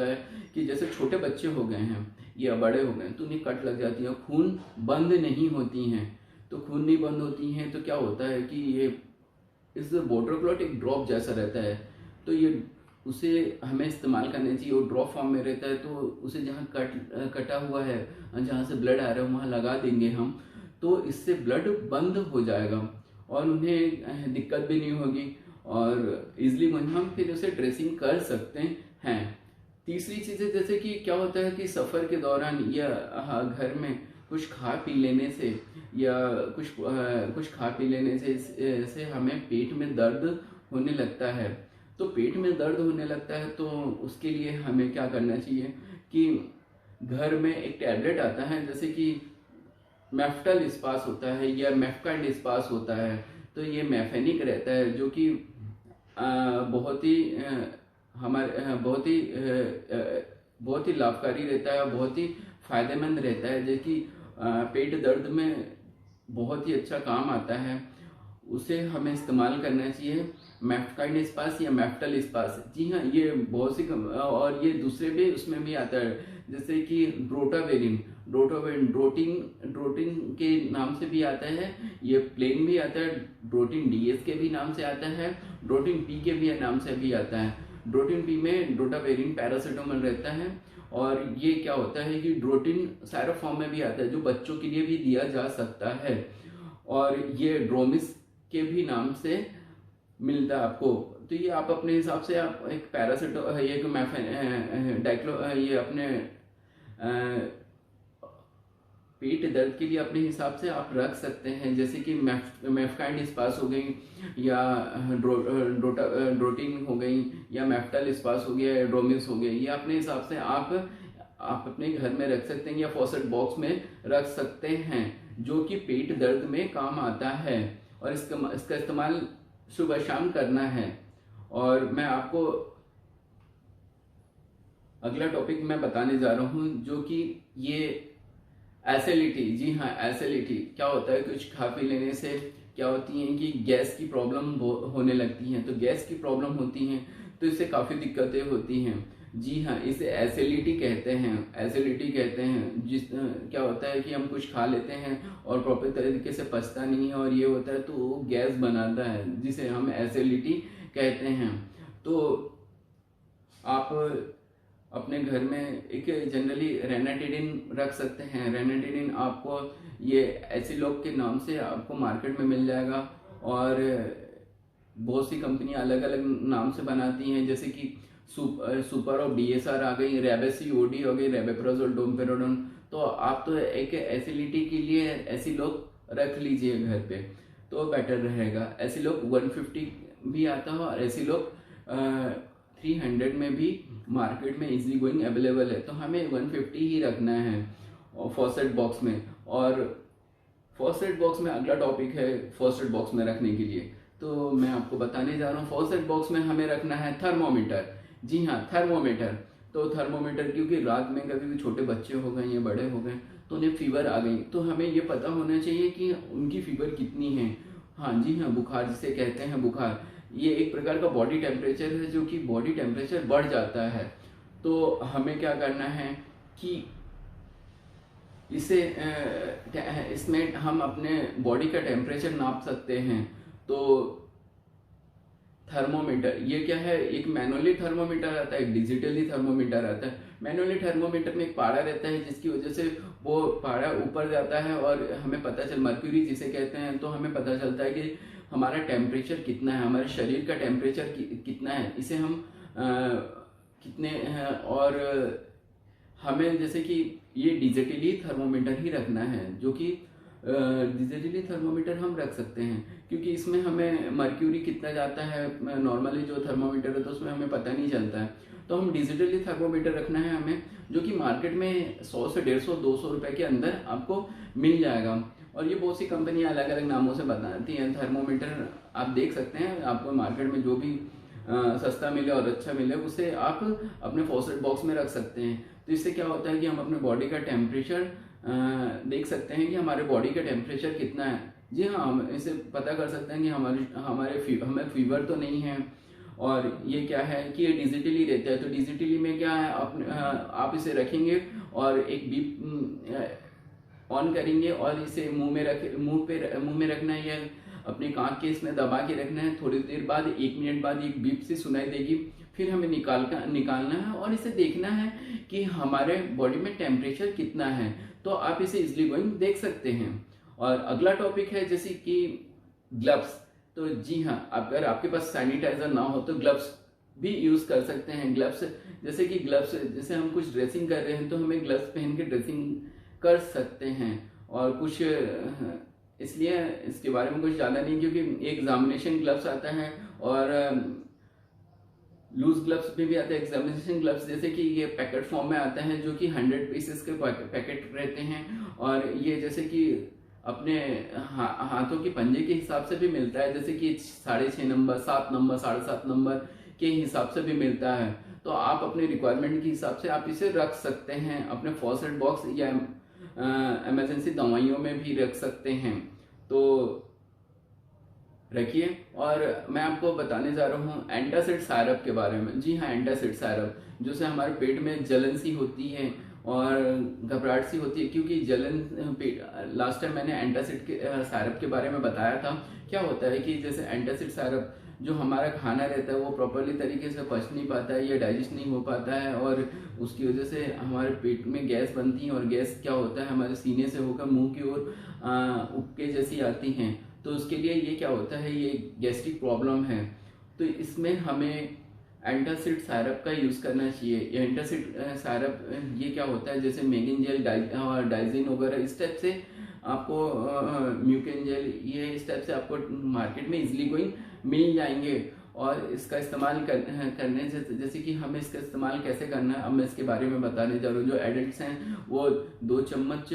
होता है कि जैसे छोटे बच्चे हो गए हैं या बड़े हो गए हैं तो उन्हें कट लग जाती है, खून बंद नहीं होती हैं। तो खून नहीं बंद होती हैं तो क्या होता है कि ये इस वाटर क्लॉट एक ड्रॉप जैसा रहता है, तो ये उसे हमें इस्तेमाल करना चाहिए। वो ड्रॉप फॉर्म में रहता है तो उसे जहाँ कटा हुआ है, जहाँ से ब्लड आ रहा है वहाँ लगा देंगे हम, तो इससे ब्लड बंद हो जाएगा और उन्हें दिक्कत भी नहीं होगी और इजली हम फिर उसे ड्रेसिंग कर सकते हैं। तीसरी चीज़ है जैसे कि क्या होता है कि सफ़र के दौरान या घर में कुछ खा पी लेने से या कुछ खा पी लेने से हमें पेट में दर्द होने लगता है। तो पेट में दर्द होने लगता है तो उसके लिए हमें क्या करना चाहिए कि घर में एक टैबलेट आता है जैसे कि मेफ्टल स्पास होता है या मेफकाइंड स्पास होता है, तो ये मेफेनिक रहता है जो कि बहुत ही हमारे बहुत ही लाभकारी रहता है और बहुत ही फायदेमंद रहता है, जो कि पेट दर्द में बहुत ही अच्छा काम आता है। उसे हमें इस्तेमाल करना चाहिए, मेफकाइंड स्पास या मेफ्टल स्पास। जी हाँ, ये बहुत सी और ये दूसरे भी उसमें भी आता है जैसे कि ड्रोटावेरिन ड्रोटिन के नाम से भी आता है, ये प्लेन भी आता है, ड्रोटिन डीएस के भी नाम से आता है, ड्रोटिन पी के भी नाम से भी आता है। ड्रोटिन पी में ड्रोटावेरिन पैरासिटामोल रहता है और ये क्या होता है कि ड्रोटिन सायरप फॉर्म में भी आता है जो बच्चों के लिए भी दिया जा सकता है और ये ड्रोमिस के भी नाम से मिलता है आपको। तो ये आप अपने हिसाब से आप एक पैरासिटामोल ये अपने पेट दर्द के लिए अपने हिसाब से आप रख सकते हैं, जैसे कि मेफकाइंड स्पास हो गई या ड्रोटिन हो गई या मेफ्टल स्पास हो गया या ड्रोमिस हो गया, ये अपने हिसाब से आप अपने घर में रख सकते हैं या फॉसेट बॉक्स में रख सकते हैं जो कि पेट दर्द में काम आता है और इसका इस्तेमाल सुबह शाम करना है। और मैं आपको अगला टॉपिक मैं बताने जा रहा हूँ जो कि ये एसिडिटी। जी हाँ, एसिडिटी क्या होता है, कुछ खा पी लेने से क्या होती है कि गैस की प्रॉब्लम होने लगती हैं। तो गैस की प्रॉब्लम होती हैं तो इससे काफ़ी दिक्कतें होती हैं। जी हाँ, इसे एसिडिटी कहते हैं। क्या होता है कि हम कुछ खा लेते हैं और प्रॉपर तरीके से पचता नहीं है और ये होता है तो वो गैस बनाता है जिसे हम एसिडिटी कहते हैं। तो आप अपने घर में एक जनरली रेनाटिडिन रख सकते हैं। रेनाटिडिन आपको ये एसिलॉक के नाम से आपको मार्केट में मिल जाएगा और बहुत सी कंपनियां अलग अलग नाम से बनाती हैं, जैसे कि सुपर और डीएसआर आ गई, रेबेसिओडी हो गई, रेबेप्राजोल, डोमपेरोडोन। तो आप तो एक एसिडिटी के लिए एसिलॉक रख लीजिए घर पे तो बेटर रहेगा। एसिलॉक 150 भी आता है और एसिलॉक 300 में भी मार्केट में इजी गोइंग अवेलेबल है। तो हमें 150 ही रखना है और फॉसेट बॉक्स में। और फॉसेट बॉक्स में अगला टॉपिक है फॉसेट बॉक्स में रखने के लिए, तो मैं आपको बताने जा रहा हूँ फॉसेट बॉक्स में हमें रखना है थर्मोमीटर। जी हाँ, थर्मोमीटर। तो थर्मोमीटर क्योंकि रात में कभी भी छोटे बच्चे हो गए या बड़े हो गए तो उन्हें फीवर आ गई, तो हमें ये पता होना चाहिए कि उनकी फीवर कितनी है। हाँ जी हाँ, बुखार जिसे कहते हैं बुखार, ये एक प्रकार का बॉडी टेम्परेचर है जो कि बॉडी टेम्परेचर बढ़ जाता है। तो हमें क्या करना है कि इसमें हम अपने बॉडी का टेम्परेचर नाप सकते हैं। तो थर्मोमीटर ये क्या है, एक मैनुअली थर्मोमीटर आता है, एक डिजिटली थर्मोमीटर आता है। मैनुअली थर्मोमीटर में एक पारा रहता है जिसकी वजह से वो पारा ऊपर जाता है और हमें पता चल मर्क्यूरी जिसे कहते हैं, तो हमें पता चलता है कि हमारा टेम्परेचर कितना है, हमारे शरीर का टेम्परेचर कितना है, इसे हम कितने हैं। और हमें जैसे कि ये डिजिटली थर्मोमीटर ही रखना है, जो कि डिजिटली थर्मोमीटर हम रख सकते हैं क्योंकि इसमें हमें मर्क्यूरी कितना जाता है। नॉर्मली जो थर्मोमीटर है तो उसमें हमें पता नहीं चलता है, तो हम डिजिटली थर्मोमीटर रखना है हमें, जो कि मार्केट में 100 से 150 200 रुपए के अंदर आपको मिल जाएगा। और ये बहुत सी कंपनियां अलग अलग नामों से बताती हैं थर्मोमीटर, आप देख सकते हैं आपको मार्केट में जो भी सस्ता मिले और अच्छा मिले उसे आप अपने फॉसेट बॉक्स में रख सकते हैं। तो इससे क्या होता है कि हम अपने बॉडी का टेम्परेचर देख सकते हैं कि हमारे बॉडी का टेम्परेचर कितना है। जी हाँ, हम इसे पता कर सकते हैं कि हमें फीवर तो नहीं है और ये क्या है कि ये डिजिटली रहता है। तो डिजिटली में क्या है, आप इसे रखेंगे और एक बीप ऑन करेंगे और इसे मुंह में रखना है या अपने कान के इसमें दबा के रखना है। थोड़ी देर बाद 1 मिनट बाद एक बीप से सुनाई देगी, फिर हमें निकालना है और इसे देखना है कि हमारे बॉडी में टेम्परेचर कितना है। तो आप इसे इजिली गोइंग देख सकते हैं। और अगला टॉपिक है जैसे कि ग्लव्स। तो जी हाँ, अगर आपके पास सैनिटाइजर ना हो तो ग्लव्स भी यूज कर सकते हैं। ग्लव्स जैसे हम कुछ ड्रेसिंग कर रहे हैं तो हमें ग्लव्स पहन के ड्रेसिंग कर सकते हैं। और कुछ इसलिए इसके बारे में कुछ ज़्यादा नहीं, क्योंकि एग्जामिनेशन ग्लव्स आता है और लूज ग्लव्स में भी आता है एग्जामिनेशन ग्लव्स। जैसे कि ये पैकेट फॉर्म में आता है जो कि 100 पीसेस के पैकेट रहते हैं। और ये जैसे कि अपने हाथों के पंजे के हिसाब से भी मिलता है, जैसे कि 6.5 नंबर, 7 नंबर, 7.5 नंबर के हिसाब से भी मिलता है। तो आप अपने रिक्वायरमेंट के हिसाब से आप इसे रख सकते हैं अपने फर्स्ट एड बॉक्स या इमरजेंसी दवाइयों में भी रख सकते हैं। तो रखिए। और मैं आपको बताने जा रहा हूँ एंटासिड सायरप के बारे में। जी हाँ, एंटासिड सायरप जिससे हमारे पेट में जलन सी होती है और घबराहट सी होती है, क्योंकि लास्ट टाइम मैंने एंटासिड के सायरप के बारे में बताया था। क्या होता है कि जैसे एंटासिड सायरप जो हमारा खाना रहता है वो प्रॉपरली तरीके से पच नहीं पाता है या डाइजेस्ट नहीं हो पाता है, और उसकी वजह से हमारे पेट में गैस बनती है और गैस क्या होता है हमारे सीने से होकर मुंह की ओर उपके जैसी आती हैं। तो उसके लिए ये क्या होता है, ये गैस्ट्रिक प्रॉब्लम है। तो इसमें हमें एंटासिड सायरप का यूज़ करना चाहिए। ये एंटासिड सायरप ये क्या होता है, जैसे मेगिन जेल और डाइजिन वगैरह इस टाइप से आपको म्यूकिन जेल, ये इस टाइप से आपको मार्केट में इजीली गोइंग मिल जाएंगे। और इसका इस्तेमाल करने से जैसे कि हमें इसका इस्तेमाल कैसे करना है अब मैं इसके बारे में बताने जा रहा हूँ। जो एडल्ट्स हैं वो 2 चम्मच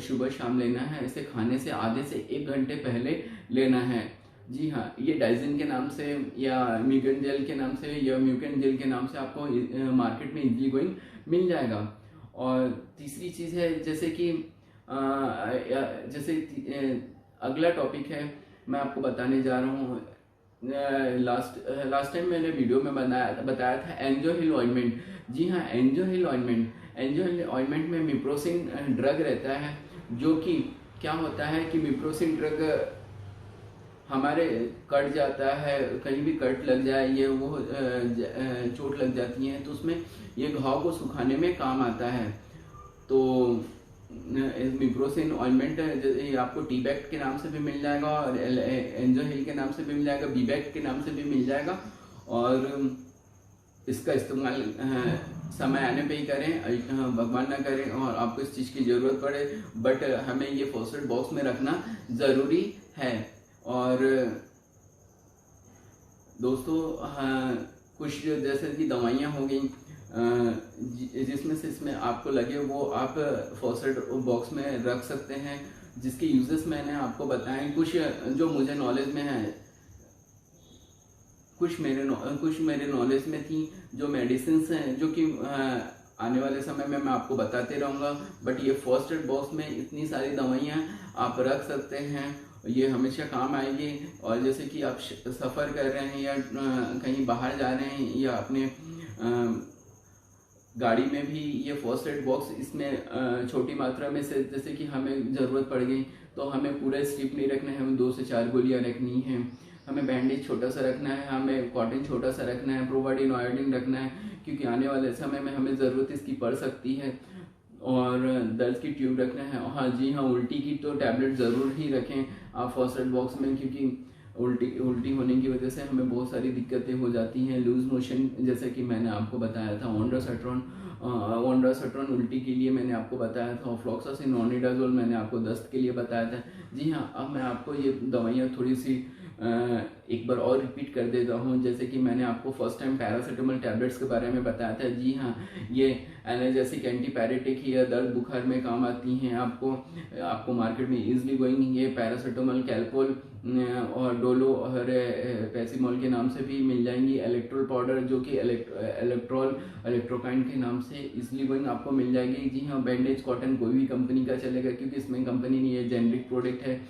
सुबह शाम लेना है। इसे खाने से आधे से 1 घंटे पहले लेना है। जी हाँ, ये डाइजिन के नाम से या म्यूकिन जेल के नाम से या म्यूकिन जेल के नाम से आपको मार्केट में इजीली गोइंग मिल जाएगा। और तीसरी चीज़ है जैसे कि अगला टॉपिक है मैं आपको बताने जा रहा हूँ। लास्ट टाइम मैंने वीडियो में बताया था एंजो हिल ऑइंटमेंट। जी हाँ, एंजो हिल ऑइंटमेंट में मिप्रोसिन ड्रग रहता है, जो कि क्या होता है कि मिप्रोसिन ड्रग हमारे कट जाता है, कहीं भी कट लग जाए ये वो चोट लग जाती है तो उसमें ये घाव को सुखाने में काम आता है। तो मिप्रोसिन ऑइंटमेंट आपको टी-बैक्ट के नाम से भी मिल जाएगा और एंजो हिल के नाम से भी मिल जाएगा, बी-बैक्ट के नाम से भी मिल जाएगा। और इसका इस्तेमाल समय आने पे ही करें, भगवान ना करें और आपको इस चीज़ की ज़रूरत पड़े, बट हमें ये फर्स्ट एड बॉक्स में रखना ज़रूरी है। और दोस्तों कुछ जैसे कि दवाइयाँ हो गई जिसमें से इसमें आपको लगे वो आप फर्स्ट एड बॉक्स में रख सकते हैं, जिसके यूजेस मैंने आपको बताए। कुछ जो मुझे नॉलेज में है, कुछ मेरे नॉलेज में थी जो मेडिसिन हैं जो कि आने वाले समय में मैं आपको बताते रहूँगा। बट ये फर्स्ट एड बॉक्स में इतनी सारी दवाइयाँ आप रख सकते हैं, ये हमेशा काम आएगी। और जैसे कि आप सफ़र कर रहे हैं या कहीं बाहर जा रहे हैं या अपने गाड़ी में भी ये फर्स्ट एड बॉक्स इसमें छोटी मात्रा में से जैसे कि हमें ज़रूरत पड़ गई तो हमें पूरा स्ट्रिप नहीं रखना है, हमें 2 से 4 गोलियाँ रखनी है, हमें बैंडेज छोटा सा रखना है, हमें कॉटन छोटा सा रखना है, प्रोवाइडिन आयोडीन रखना है, क्योंकि आने वाले समय में हमें ज़रूरत इसकी पड़ सकती है। और दर्द की ट्यूब रखना है। हाँ जी हाँ, उल्टी की तो टैबलेट ज़रूर ही रखें आप फर्स्ट एड बॉक्स में, क्योंकि उल्टी होने की वजह से हमें बहुत सारी दिक्कतें हो जाती हैं। लूज मोशन जैसे कि मैंने आपको बताया था, ओंडासेट्रॉन उल्टी के लिए मैंने आपको बताया था, फ्लॉक्सासिन ऑनिडाजोल मैंने आपको दस्त के लिए बताया था। जी हाँ, अब मैं आपको ये दवाइयाँ थोड़ी सी एक बार और रिपीट कर देता हूँ। जैसे कि मैंने आपको फर्स्ट टाइम पैरासीटामोल टैबलेट्स के बारे में बताया था। जी हाँ, ये एनाल्जेसिक एंटीपायरेटिक ही या दर्द बुखार में काम आती हैं। आपको मार्केट में इजीली गोइंग ये पैरासीटामोल, कैल्पोल और डोलो और पैसीमोल के नाम से भी मिल जाएंगी। इलेक्ट्रोल पाउडर जो कि इलेक्ट्रोकाइन के नाम से इजीली गोइंग आपको मिल जाएगी। जी हाँ, बैंडेज कॉटन कोई भी कंपनी का चलेगा, क्योंकि इसमें कंपनी नहीं है, जेनरिक प्रोडक्ट है।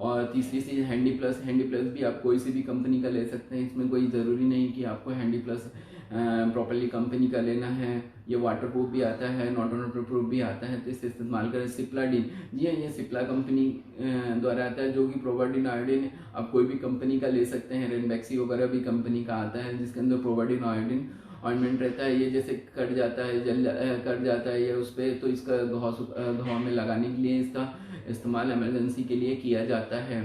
और तीसरी चीज़ हैंडी प्लस। हैंडी प्लस भी आप कोई सी भी कंपनी का ले सकते हैं, इसमें कोई ज़रूरी नहीं कि आपको हैंडी प्लस प्रॉपर्ली कंपनी का लेना है। ये वाटर प्रूफ भी आता है, नॉट वाटर प्रूफ भी आता है, तो इसे इस्तेमाल करें। सिप्लाडिन, जी हाँ, ये सिप्ला कंपनी द्वारा आता है, जो कि प्रोवाडिन आयोडीन आप कोई भी कंपनी का ले सकते हैं। रेनबैक्सी वगैरह भी कंपनी का आता है, जिसके अंदर प्रोवाडिन आयोडीन ऑइंटमेंट रहता है। ये जैसे कट जाता है, कट जाता है ये उस पर, तो इसका घाव में लगाने के लिए इसका इस्तेमाल इमरजेंसी के लिए किया जाता है।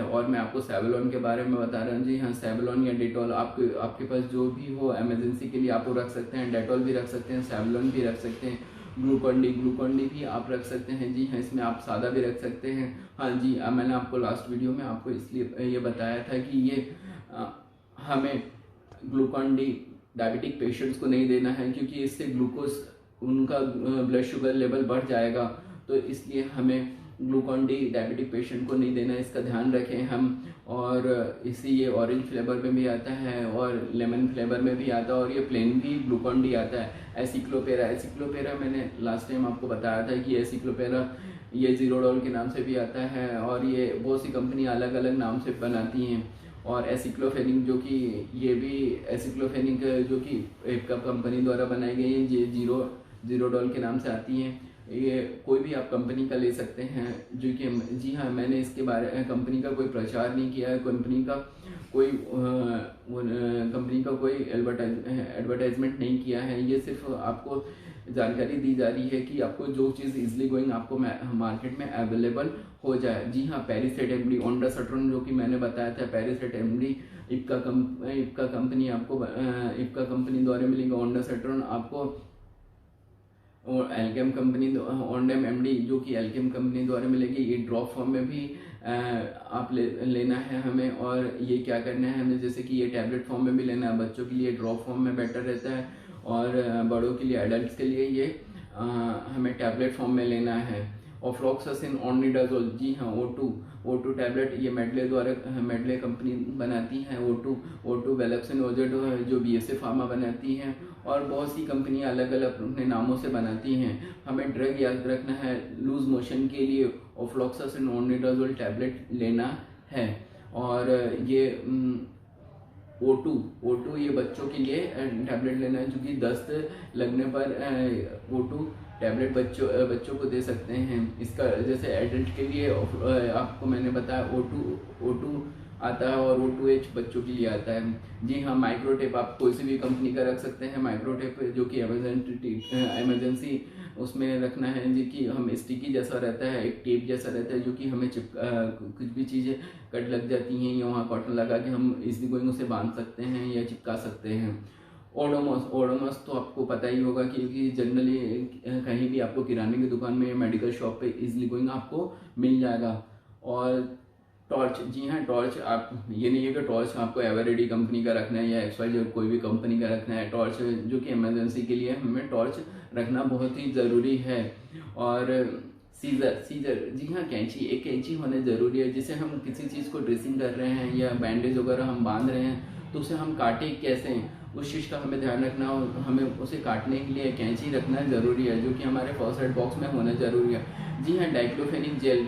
और मैं आपको सेवलॉन के बारे में बता रहा हूँ। जी हाँ, सेवलॉन या डेटॉल आपके पास जो भी हो इमरजेंसी के लिए आप वो रख सकते हैं। डेटॉल भी रख सकते हैं, सेवलॉन भी रख सकते हैं, ग्लूकॉन डी भी आप रख सकते हैं। जी हाँ, इसमें आप सादा भी रख सकते हैं। हाँ जी, मैंने आपको लास्ट वीडियो में आपको इसलिए ये बताया था कि ये हमें ग्लूकॉन डी डायबिटिक पेशेंट्स को नहीं देना है, क्योंकि इससे ग्लूकोज उनका ब्लड शुगर लेवल बढ़ जाएगा, तो इसलिए हमें ग्लूकॉन डी डायबिटिक पेशेंट को नहीं देना, इसका ध्यान रखें हम। और इसी ये ऑरेंज फ्लेवर में भी आता है और लेमन फ्लेवर में भी आता है, और ये प्लेन भी ग्लूकॉन डी आता है। एसिक्लोपेरा मैंने लास्ट टाइम आपको बताया था कि एसिक्लोपेरा ये जीरोडॉल के नाम से भी आता है, और ये बहुत सी कंपनी अलग अलग नाम से बनाती हैं। और एसिक्लोफेनिक, जो कि ये भी एसिक्लोफेनिक जो कि एक कंपनी द्वारा बनाई गई है, ये जीरोडॉल के नाम से आती हैं। ये कोई भी आप कंपनी का ले सकते हैं, जो कि जी हाँ, मैंने इसके बारे कंपनी का कोई प्रचार नहीं किया है, कंपनी का कोई एडवर्टाइजमेंट नहीं किया है। ये सिर्फ आपको जानकारी दी जा रही है कि आपको जो चीज़ इजली गोइंग आपको मार्केट में अवेलेबल हो जाए। जी हाँ, पेरिसेट एमडी, ओंडासेट्रोन जो कि मैंने बताया था, पेरिसेट एमडी इप्का कंपनी द्वारा मिलेगा। ओंडासेट्रोन आपको और एल्केम कंपनी ओंडेम एमडी जो कि एल्केम कंपनी द्वारा मिलेगी। ये ड्रॉप फॉर्म में भी आप लेना है हमें, और ये क्या करना है हमें, जैसे कि ये टैबलेट फॉर्म में भी लेना है। बच्चों के लिए ड्रॉप फॉर्म में बेटर रहता है, और बड़ों के लिए, एडल्ट्स के लिए ये हमें टैबलेट फॉर्म में लेना है। और फ्लॉक्सासिन ऑर्निडाजोल, जी हाँ, O2 टैबलेट ये मेडले कंपनी बनाती है। O2 वेलेक्सिन ओजेड जो BSF फार्मा बनाती है, और बहुत सी कंपनियां अलग अलग अपने नामों से बनाती हैं। हमें ड्रग याद रखना है, लूज मोशन के लिए फ्लॉक्सासिन ऑर्निडाजोल टैबलेट लेना है। और ये O2 ये बच्चों के लिए टैबलेट लेना है, जो कि दस्त लगने पर O2 टैबलेट बच्चों को दे सकते हैं। इसका जैसे एडल्ट के लिए आपको मैंने बताया O2 आता है, और O2H बच्चों के लिए आता है। जी हाँ, माइक्रोटेप आप कोई सी भी कंपनी का रख सकते हैं। माइक्रोटेप जो कि इमरजेंसी उसमें रखना है, जी कि हम स्टिकी जैसा रहता है, एक टेप जैसा रहता है, जो कि हमें कुछ भी चीज़ें कट लग जाती हैं या वहाँ कॉटन लगा के हम इजली गोइंग उसे बांध सकते हैं या चिपका सकते हैं। ओडोमॉस तो आपको पता ही होगा, क्योंकि जनरली कहीं भी आपको किराने की दुकान में या मेडिकल शॉप पे इजली गोइंग आपको मिल जाएगा। और टॉर्च, जी हाँ, टॉर्च आप ये नहीं है कि टॉर्च आपको एवरेडी कंपनी का रखना है या XYZ कोई भी कंपनी का रखना है। टॉर्च जो कि इमरजेंसी के लिए हमें टॉर्च रखना बहुत ही ज़रूरी है। और सीजर, जी हाँ, एक कैंची होना ज़रूरी है, जिसे हम किसी चीज़ को ड्रेसिंग कर रहे हैं या बैंडेज वगैरह हम बांध रहे हैं, तो उसे हम काटे कैसे, उस चीज़ का हमें ध्यान रखना, और हमें उसे काटने के लिए कैंची रखना ज़रूरी है, जो कि हमारे फर्स्ट एड बॉक्स में होना ज़रूरी है। जी हाँ, डाइक्लोफेनिक जेल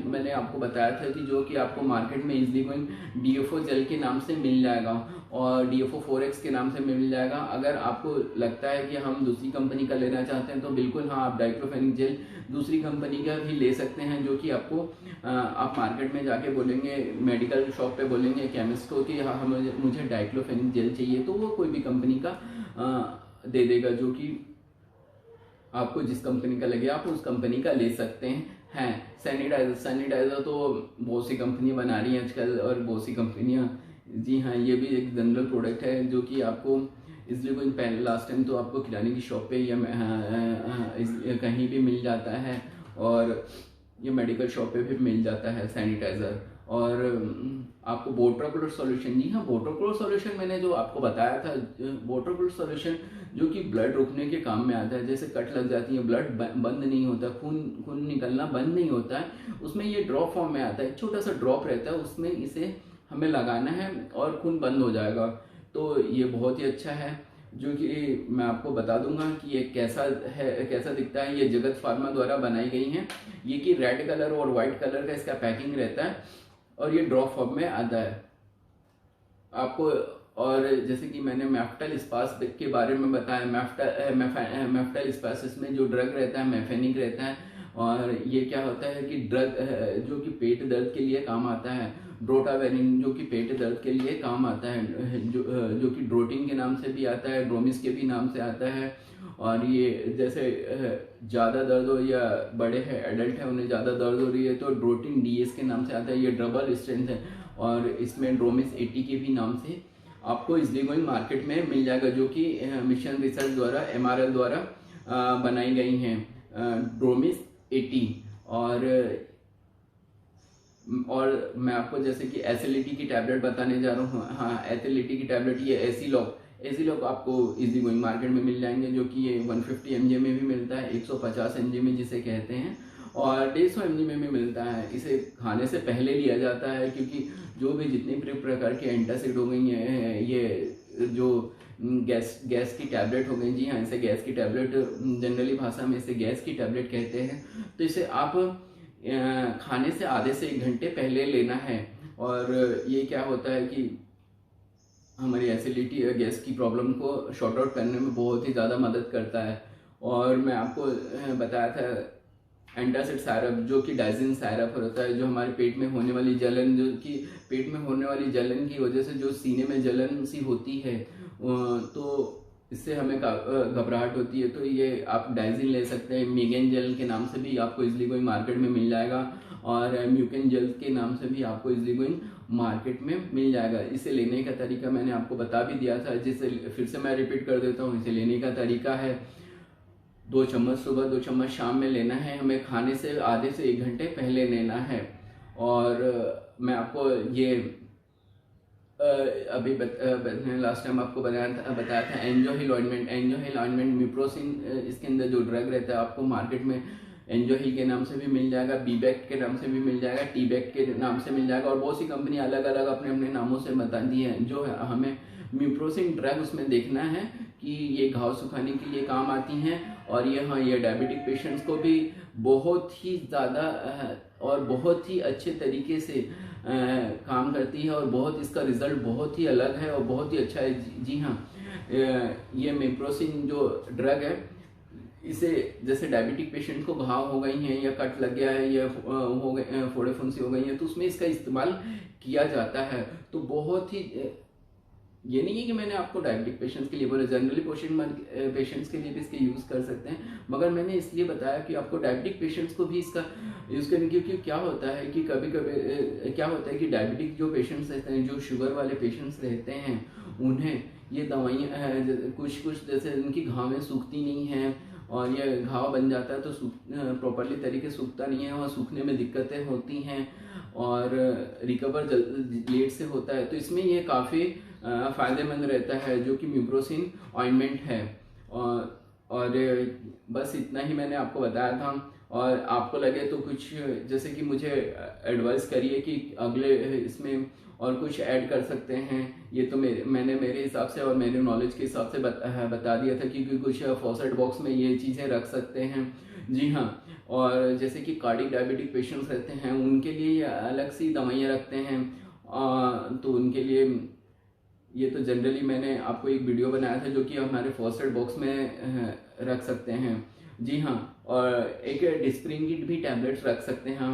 मैंने आपको बताया था कि जो कि आपको मार्केट में इजली गोइंग DFO जेल के नाम से मिल जाएगा, और DFO 4X के नाम से मिल जाएगा। अगर आपको लगता है कि हम दूसरी कंपनी का लेना चाहते हैं, तो बिल्कुल हाँ, आप डाइक्लोफेनिक जेल दूसरी कंपनी का भी ले सकते हैं, जो कि आपको आप मार्केट में जाके बोलेंगे, मेडिकल शॉप पे बोलेंगे केमिस्ट को कि हाँ मुझे डाइक्लोफेनिक जेल चाहिए, तो वो कोई भी कंपनी का दे देगा, जो कि आपको जिस कंपनी का लगे आप उस कंपनी का ले सकते हैं। सैनिटाइजर तो बहुत सी कंपनियां बना रही हैं आजकल, और बहुत सी कंपनियां, जी हाँ, ये भी एक जनरल प्रोडक्ट है, जो कि आपको इसलिए कोई पहले लास्ट टाइम तो आपको किराने की शॉप पे या कहीं भी मिल जाता है, और ये मेडिकल शॉप पे भी मिल जाता है सैनिटाइज़र। और आपको बोट्रोक्लोर सॉल्यूशन, जी हाँ, बोट्रोक्लोर सॉल्यूशन मैंने जो आपको बताया था, बोट्रोक्लोर सॉल्यूशन जो कि ब्लड रोकने के काम में आता है। जैसे कट लग जाती है, ब्लड बंद नहीं होता, खून निकलना बंद नहीं होता है, उसमें ये ड्रॉप फॉर्म में आता है, छोटा सा ड्रॉप रहता है, उसमें इसे हमें लगाना है और खून बंद हो जाएगा। तो ये बहुत ही अच्छा है। जो कि मैं आपको बता दूंगा कि ये कैसा है, कैसा दिखता है। ये जगत फार्मा द्वारा बनाई गई हैं। ये कि रेड कलर और वाइट कलर का इसका पैकिंग रहता है और ये ड्रॉप फॉर्म में आता है आपको। और जैसे कि मैंने मेफ्टल स्पास के बारे में बताया, मेफ्टल स्पास इसमें जो ड्रग रहता है मेफेनिक रहता है। और ये क्या होता है कि ड्रग जो कि पेट दर्द के लिए काम आता है, ड्रोटावेनिन जो कि पेट दर्द के लिए काम आता है, जो कि ड्रोटिन के नाम से भी आता है, ड्रोमिस के भी नाम से आता है। और ये जैसे ज़्यादा दर्द हो या बड़े हैं एडल्ट हैं उन्हें ज़्यादा दर्द हो रही है तो ड्रोटिन डीएस के नाम से आता है। ये डबल स्ट्रेंथ है और इसमें ड्रोमिस 80 के भी नाम से आपको इजली गोइंग मार्केट में मिल जाएगा, जो कि मिशन रिसर्च द्वारा MRL द्वारा बनाई गई हैं ड्रोमिस 80। और मैं आपको जैसे कि एसिलिटी की टैबलेट बताने जा रहा हूँ। हाँ, एसिलिटी की टैबलेट ये एसीलॉक आपको इजी गोइंग मार्केट में मिल जाएंगे, जो कि ये 150 mg में भी मिलता है, 150 mg में जिसे कहते हैं, और 150 mg में भी मिलता है। इसे खाने से पहले लिया जाता है क्योंकि जो भी जितनी भी प्रकार के एंटासिड हो गई हैं, ये जो गैस की टैबलेट हो गई, जी हाँ, इसे गैस की टैबलेट, जनरली भाषा में इसे गैस की टैबलेट कहते हैं। तो इसे आप खाने से आधे से 1 घंटे पहले लेना है। और ये क्या होता है कि हमारी एसिडिटी या गैस की प्रॉब्लम को शॉर्ट आउट करने में बहुत ही ज़्यादा मदद करता है। और मैं आपको बताया था एंटासिड सायरप, जो कि डाइजिन सायरप होता है, जो हमारे पेट में होने वाली जलन, जो कि पेट में होने वाली जलन की वजह से जो सीने में जलन सी होती है तो इससे हमें घबराहट होती है, तो ये आप डाइजिन ले सकते हैं। मीगेन जेल के नाम से भी आपको इजली गोइंग मार्केट में मिल जाएगा और म्यूकेन जेल के नाम से भी आपको इजली गोइंग मार्केट में मिल जाएगा। इसे लेने का तरीका मैंने आपको बता भी दिया था, जिसे फिर से मैं रिपीट कर देता हूँ। इसे लेने का तरीका है 2 चम्मच सुबह, 2 चम्मच शाम में लेना है। हमें खाने से आधे से 1 घंटे पहले लेना है। और मैं आपको ये अभी लास्ट टाइम आपको बताया था एंजोहिल ऑइंटमेंट म्यूप्रोसिन, इसके अंदर जो ड्रग रहता है आपको मार्केट में एंजोहिल के नाम से भी मिल जाएगा, बीबैक के नाम से भी मिल जाएगा, टीबैक के नाम से मिल जाएगा, और बहुत सी कंपनी अलग अलग अपने अपने नामों से बताती हैं। जो है हमें म्यूप्रोसिन ड्रग उसमें देखना है कि ये घाव सुखाने के लिए काम आती हैं। और ये हाँ, ये डायबिटिक पेशेंट्स को भी बहुत ही ज़्यादा और बहुत ही अच्छे तरीके से काम करती है और बहुत इसका रिजल्ट बहुत ही अलग है और बहुत ही अच्छा है। जी हाँ, ये म्यूप्रोसिन जो ड्रग है, इसे जैसे डायबिटिक पेशेंट को घाव हो गई हैं या कट लग गया है या हो गए फोड़े फुंसी हो गई हैं तो उसमें इसका इस्तेमाल किया जाता है। तो बहुत ही, ये नहीं है कि मैंने आपको डायबिटिक पेशेंट्स के लिए बोला, जनरली पेशेंट्स के लिए भी इसके यूज़ कर सकते हैं, मगर मैंने इसलिए बताया कि आपको डायबिटिक पेशेंट्स को भी इसका यूज़ करने, क्योंकि क्या होता है कि कभी कभी क्या होता है कि डायबिटिक जो पेशेंट्स रहते हैं, जो शुगर वाले पेशेंट्स रहते हैं, उन्हें ये दवाइयाँ कुछ जैसे उनकी घावें सूखती नहीं हैं और ये घाव बन जाता है तो प्रॉपरली तरीके से सूखता नहीं है और सूखने में दिक्कतें होती हैं और रिकवर लेट से होता है। तो इसमें ये काफ़ी फ़ायदेमंद रहता है, जो कि म्यूप्रोसिन ऑइंटमेंट है। और बस इतना ही मैंने आपको बताया था। और आपको लगे तो कुछ जैसे कि मुझे एडवाइस करिए कि अगले इसमें और कुछ ऐड कर सकते हैं। ये तो मैंने मेरे हिसाब से और मेरे नॉलेज के हिसाब से बता दिया था कि कुछ फॉसेट बॉक्स में ये चीज़ें रख सकते हैं। जी हाँ, और जैसे कि कार्डिक डायबिटिक पेशेंट्स रहते हैं उनके लिए अलग सी दवाइयाँ रखते हैं, तो उनके लिए ये तो जनरली मैंने आपको एक वीडियो बनाया था जो कि हमारे फॉसेट बॉक्स में रख सकते हैं। जी हाँ, और एक डिस्प्रिन की भी टैबलेट्स रख सकते हैं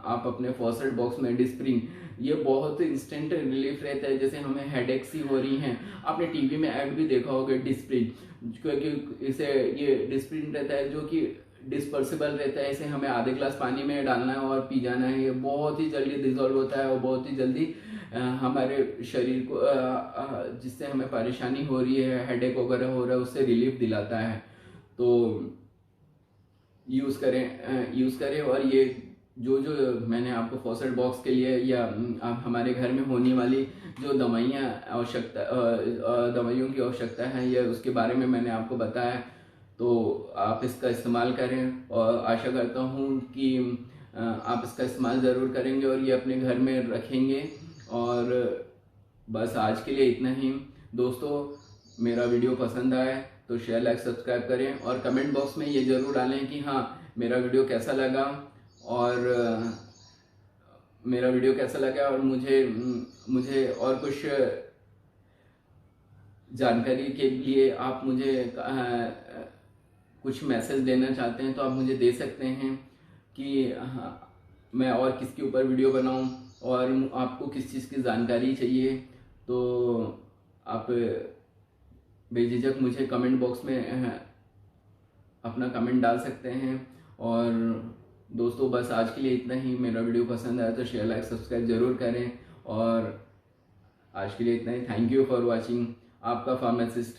आप अपने फॉसेट बॉक्स में। डिस्प्रिन ये बहुत इंस्टेंट रिलीफ रहता है, जैसे हमें हेडेक सी हो रही हैं, आपने टीवी में ऐड भी देखा होगा डिस्प्रिन, क्योंकि इसे ये डिस्प्रिन रहता है जो कि डिस्पर्सिबल रहता है। इसे हमें आधे ग्लास पानी में डालना है और पी जाना है। ये बहुत ही जल्दी डिजॉल्व होता है और बहुत ही जल्दी हमारे शरीर को जिससे हमें परेशानी हो रही है, हेडेक वगैरह हो रहा है, उससे रिलीफ दिलाता है। तो यूज़ करें। और ये जो मैंने आपको फॉसेट बॉक्स के लिए या आप हमारे घर में होने वाली जो दवाइयों की आवश्यकता है या उसके बारे में मैंने आपको बताया, तो आप इसका इस्तेमाल करें और आशा करता हूँ कि आप इसका इस्तेमाल ज़रूर करेंगे और ये अपने घर में रखेंगे। और बस आज के लिए इतना ही दोस्तों। मेरा वीडियो पसंद आए तो शेयर लाइक सब्सक्राइब करें और कमेंट बॉक्स में ये ज़रूर डालें कि हाँ मेरा वीडियो कैसा लगा और और मुझे और कुछ जानकारी के लिए आप मुझे कुछ मैसेज देना चाहते हैं तो आप मुझे दे सकते हैं कि हाँ, मैं और किसके ऊपर वीडियो बनाऊं और आपको किस चीज़ की जानकारी चाहिए, तो आप बेझिझक मुझे कमेंट बॉक्स में अपना कमेंट डाल सकते हैं। और दोस्तों बस आज के लिए इतना ही। मेरा वीडियो पसंद आया तो शेयर लाइक सब्सक्राइब ज़रूर करें और आज के लिए इतना ही। Thank you for watching. आपका फार्मासिस्ट